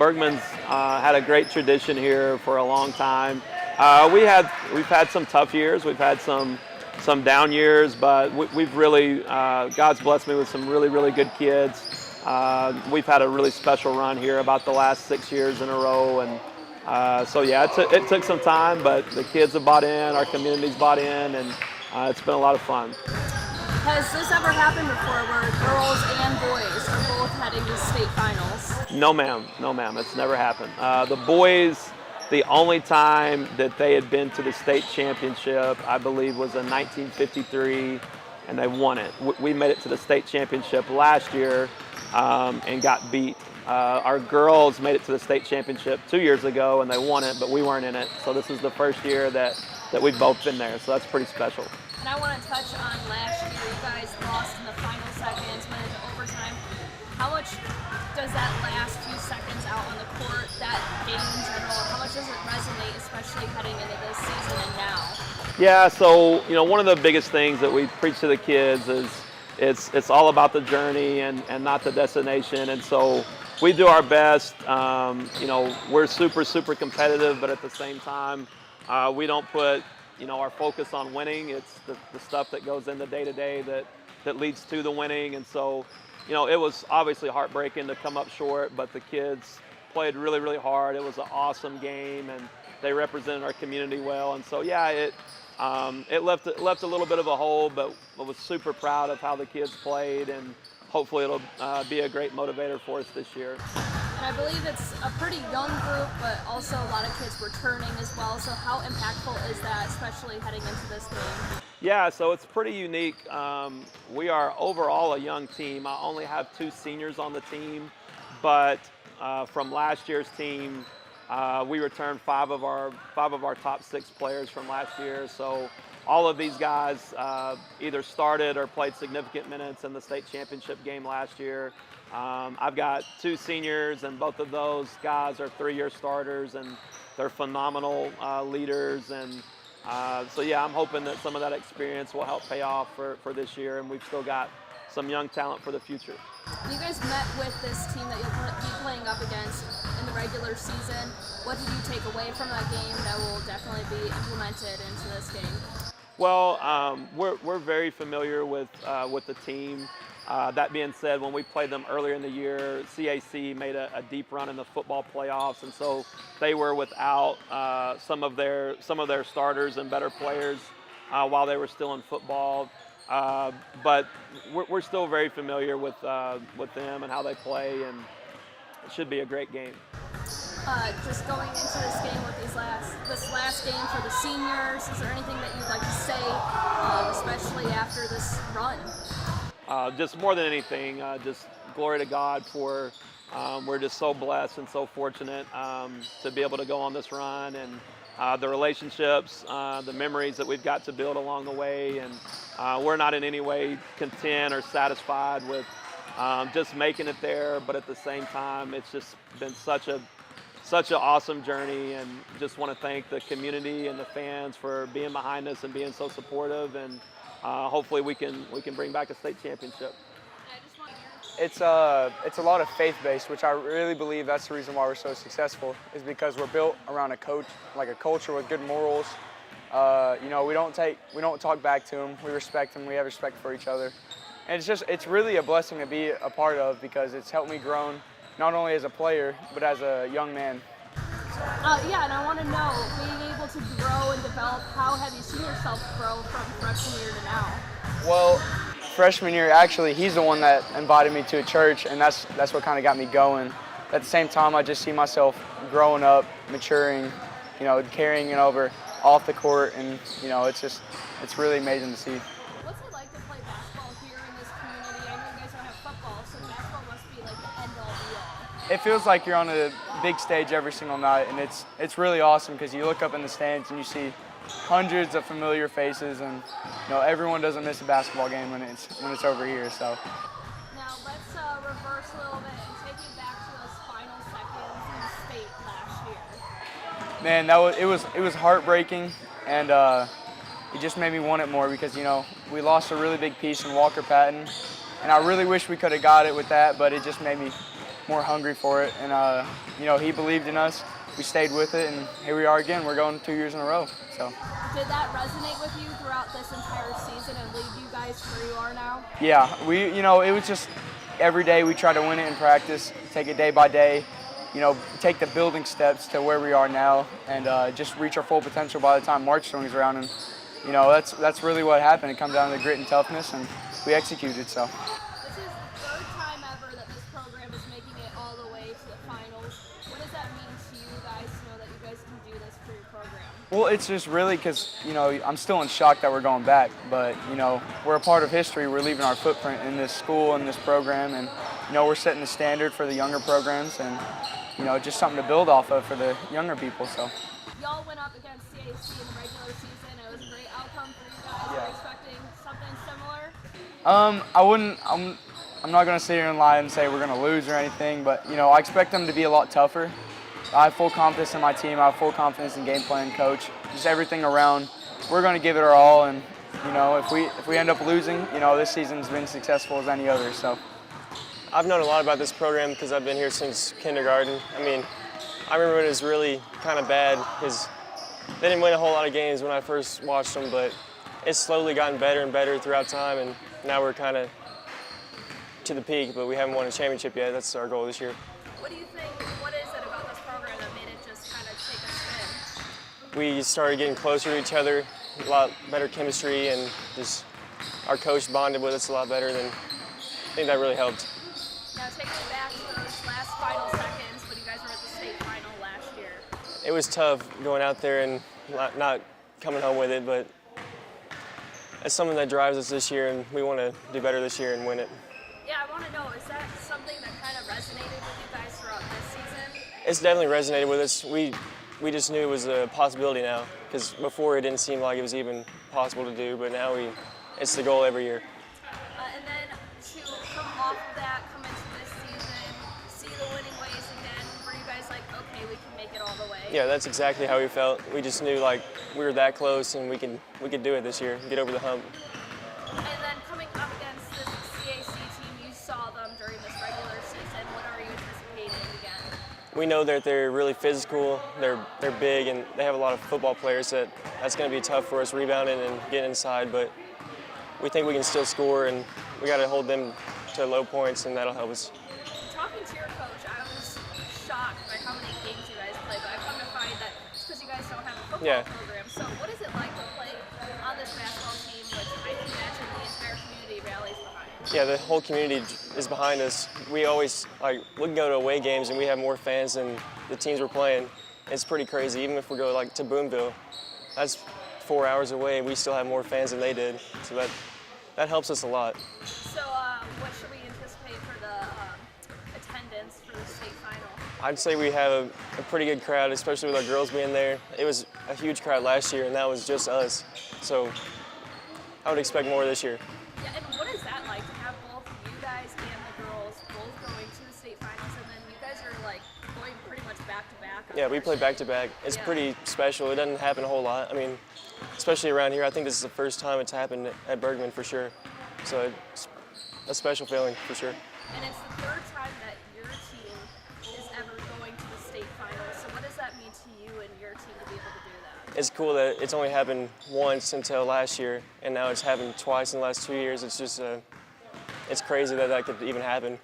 Bergman's had a great tradition here for a long time. We've had some tough years. We've had some down years, but we've really God's blessed me with some really good kids. We've had a really special run here about the last 6 years in a row, and so yeah, it took some time, but the kids have bought in, our community's bought in, and it's been a lot of fun. Has this ever happened before where girls and boys are both heading to state finals? No ma'am, it's never happened. The boys, the only time that they had been to the state championship, I believe, was in 1953, and they won it. We made it to the state championship last year and got beat. Our girls made it to the state championship 2 years ago, and they won it, but we weren't in it. So this is the first year that we've both been there, so that's pretty special. And I want to touch on last year. You guys lost in the final seconds, went into overtime. How much does that last few seconds out on the court, that game in general, how much does it resonate, especially heading into this season and now? Yeah, so one of the biggest things that we preach to the kids is it's all about the journey and not the destination, and so we do our best. We're super competitive, but at the same time, we don't put our focus on winning. It's the stuff that goes into day-to-day that leads to the winning. And so, it was obviously heartbreaking to come up short, but the kids played really hard. It was an awesome game, and they represented our community well. And so, yeah, it left a little bit of a hole, but I was super proud of how the kids played, and hopefully it'll be a great motivator for us this year. And I believe it's a pretty young group, but also a lot of kids returning as well. So how impactful is that, especially heading into this game? Yeah, so it's pretty unique. We are overall a young team. I only have 2 seniors on the team, but from last year's team, we returned 5 of our top 6 players from last year. So all of these guys either started or played significant minutes in the state championship game last year. I've got 2 seniors, and both of those guys are 3-year starters, and they're phenomenal leaders. And so, yeah, I'm hoping that some of that experience will help pay off for this year, and we've still got some young talent for the future. You guys met with this team that you'll be playing up against in the regular season. What did you take away from that game that will definitely be implemented into this game? Well, we're very familiar with the team. That being said, when we played them earlier in the year, CAC made a deep run in the football playoffs, and so they were without some of their starters and better players while they were still in football. But we're still very familiar with them and how they play, and it should be a great game. Just going into this game with this last game for the seniors, is there anything that you'd like to say, especially after this run? Just more than anything, just glory to God for we're just so blessed and so fortunate to be able to go on this run, and the relationships, the memories that we've got to build along the way, and we're not in any way content or satisfied with just making it there, but at the same time, it's just been such an awesome journey, and just want to thank the community and the fans for being behind us and being so supportive, and hopefully we can bring back a state championship. It's a lot of faith-based, which I really believe that's the reason why we're so successful, is because we're built around a culture with good morals. We don't talk back to them. We respect them. We have respect for each other, and it's really a blessing to be a part of, because it's helped me grow not only as a player but as a young man. Yeah, and I want to know, being able to grow and develop, how have you seen yourself grow from freshman year to now? Well, freshman year, actually, he's the one that invited me to a church, and that's what kind of got me going. At the same time, I just see myself growing up, maturing, carrying it over off the court, and it's really amazing to see. What's it like to play basketball here in this community? I know you guys don't have football, so basketball must be like the end all be all. It feels like you're on a big stage every single night, and it's really awesome, because you look up in the stands and you see hundreds of familiar faces, and everyone doesn't miss a basketball game when it's over here. So now let's reverse a little bit and take you back to those final seconds in the state last year. Man, it was heartbreaking, and it just made me want it more, because we lost a really big piece in Walker Patton, and I really wish we could have got it with that, but it just made me more hungry for it. And you know, he believed in us. We stayed with it, and here we are again. We're going 2 years in a row. So. Did that resonate with you throughout this entire season and lead you guys where you are now? Yeah, you know, it was just every day we try to win it in practice, take it day by day, you know, take the building steps to where we are now, and just reach our full potential by the time March swings around. And you know, that's really what happened. It comes down to grit and toughness, and we executed. So. This is the third time ever that this program is making it all the way to the finals. What does that mean to you guys to know that you guys can do this for your program? Well, it's just really because, you know, I'm still in shock that we're going back, but, you know, we're a part of history. We're leaving our footprint in this school and this program, and, you know, we're setting the standard for the younger programs and, you know, just something to build off of for the younger people. So. Y'all went up against CAC in the regular season. It was a great outcome for you guys. Are you expecting something similar? I'm not going to sit here and lie and say we're going to lose or anything, but, you know, I expect them to be a lot tougher. I have full confidence in my team. I have full confidence in game plan, coach, just everything around. We're going to give it our all, and you know, if we end up losing, you know, this season's been successful as any other. So, I've known a lot about this program because I've been here since kindergarten. I mean, I remember it was really kind of bad because they didn't win a whole lot of games when I first watched them, but it's slowly gotten better and better throughout time, and now we're kind of to the peak, but we haven't won a championship yet. That's our goal this year. What do you think? What is it about this program that made it just kind of take a spin? We started getting closer to each other, a lot better chemistry, and just our coach bonded with us a lot better than I think that really helped. Now taking it back to those last final seconds when you guys were at the state final last year. It was tough going out there and not coming home with it, but it's something that drives us this year, and we want to do better this year and win it. Yeah, I want to know, is that something that kind of resonated with you guys throughout this season? It's definitely resonated with us. We just knew it was a possibility now, because before it didn't seem like it was even possible to do, but now it's the goal every year. And then to come off of that, come into this season, see the winning ways again, were you guys like, okay, we can make it all the way? Yeah, that's exactly how we felt. We just knew like we were that close, and we could do it this year, get over the hump. And then coming up against this CAC team, you saw them during this regular season. What are you anticipating again? We know that they're really physical, they're big, and they have a lot of football players that's going to be tough for us rebounding and getting inside, but we think we can still score, and we got to hold them to low points, and that'll help us. Talking to your coach, I was shocked by how many games you guys play, but I've come to find that it's because you guys don't have a football program. So what is it like to play on this basketball team, which I can imagine the entire community rallies behind? Yeah, the whole community is behind us. We always, we can go to away games and we have more fans than the teams we're playing. It's pretty crazy. Even if we go to Boonville, that's 4 hours away, we still have more fans than they did. So that helps us a lot. So what should we anticipate for the attendance for the state final? I'd say we have a pretty good crowd, especially with our girls being there. It was a huge crowd last year, and that was just us. So I would expect more this year. Yeah, and what is that like to have both you guys and the girls both going to the state finals, and then you guys are like going pretty much back to back? Yeah, we play back to back. It's pretty special. It doesn't happen a whole lot. I mean, especially around here, I think this is the first time it's happened at Bergman for sure. So it's a special feeling for sure. And it's the third time that your team is ever going to the state finals. So what does that mean to you and your team to be able to do that? It's cool that it's only happened once until last year, and now it's happened twice in the last 2 years. It's just, it's crazy that could even happen.